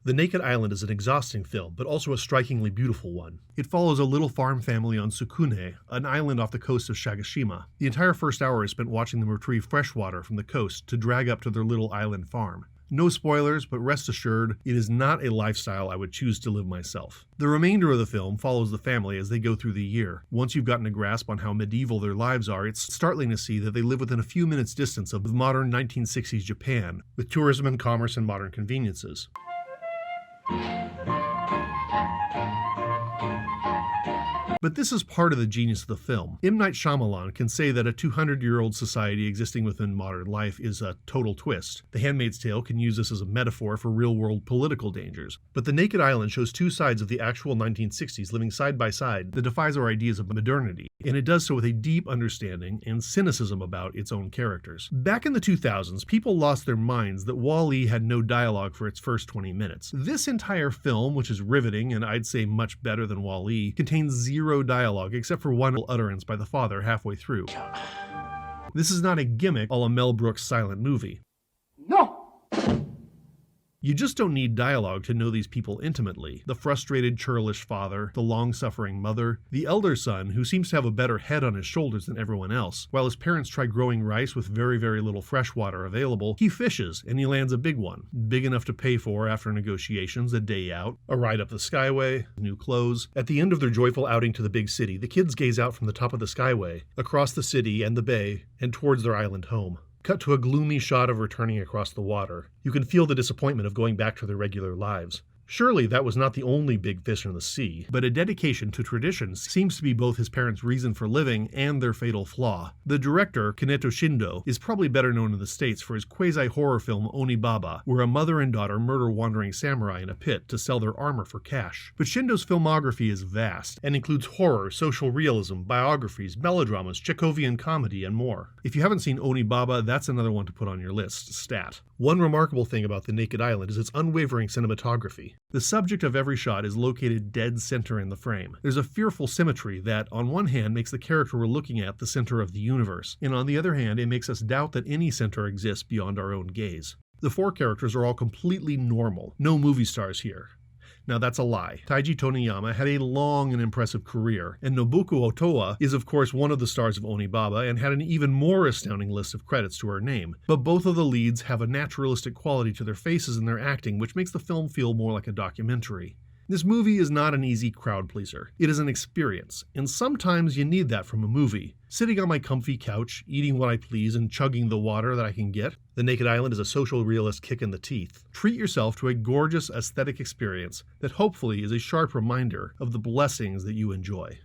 The Naked Island is an exhausting film, but also a strikingly beautiful one. It follows a little farm family on Sukune, an island off the coast of Shagashima. The entire first hour is spent watching them retrieve fresh water from the coast to drag up to their little island farm. No spoilers, but rest assured, it is not a lifestyle I would choose to live myself. The remainder of the film follows the family as they go through the year. Once you've gotten a grasp on how medieval their lives are, it's startling to see that they live within a few minutes' distance of modern 1960s Japan, with tourism and commerce and modern conveniences. But this is part of the genius of the film. M. Night Shyamalan can say that a 200-year-old society existing within modern life is a total twist. The Handmaid's Tale can use this as a metaphor for real-world political dangers. But The Naked Island shows two sides of the actual 1960s living side by side that defies our ideas of modernity, and it does so with a deep understanding and cynicism about its own characters. Back in the 2000s, people lost their minds that Wall-E had no dialogue for its first 20 minutes. This entire film, which is riveting and I'd say much better than Wall-E, contains zero dialogue except for one utterance by the father halfway through. This is not a gimmick a la Mel Brooks' silent movie. No! You just don't need dialogue to know these people intimately. The frustrated, churlish father, the long-suffering mother, the elder son who seems to have a better head on his shoulders than everyone else. While his parents try growing rice with very, very little fresh water available, he fishes and he lands a big one. Big enough to pay for, after negotiations, a day out, a ride up the skyway, new clothes. At the end of their joyful outing to the big city, the kids gaze out from the top of the skyway, across the city and the bay, and towards their island home. Cut to a gloomy shot of returning across the water. You can feel the disappointment of going back to their regular lives. Surely that was not the only big fish in the sea, but a dedication to tradition seems to be both his parents' reason for living and their fatal flaw. The director, Kaneto Shindô, is probably better known in the States for his quasi-horror film Onibaba, where a mother and daughter murder wandering samurai in a pit to sell their armor for cash. But Shindô's filmography is vast, and includes horror, social realism, biographies, melodramas, Chekhovian comedy, and more. If you haven't seen Onibaba, that's another one to put on your list, stat. One remarkable thing about The Naked Island is its unwavering cinematography. The subject of every shot is located dead center in the frame. There's a fearful symmetry that, on one hand, makes the character we're looking at the center of the universe, and on the other hand, it makes us doubt that any center exists beyond our own gaze. The four characters are all completely normal. No movie stars here. Now that's a lie. Taiji Toniyama had a long and impressive career, and Nobuko Otoa is of course one of the stars of Onibaba and had an even more astounding list of credits to her name. But both of the leads have a naturalistic quality to their faces and their acting which makes the film feel more like a documentary. This movie is not an easy crowd pleaser. It is an experience, and sometimes you need that from a movie. Sitting on my comfy couch, eating what I please, and chugging the water that I can get, The Naked Island is a social realist kick in the teeth. Treat yourself to a gorgeous aesthetic experience that hopefully is a sharp reminder of the blessings that you enjoy.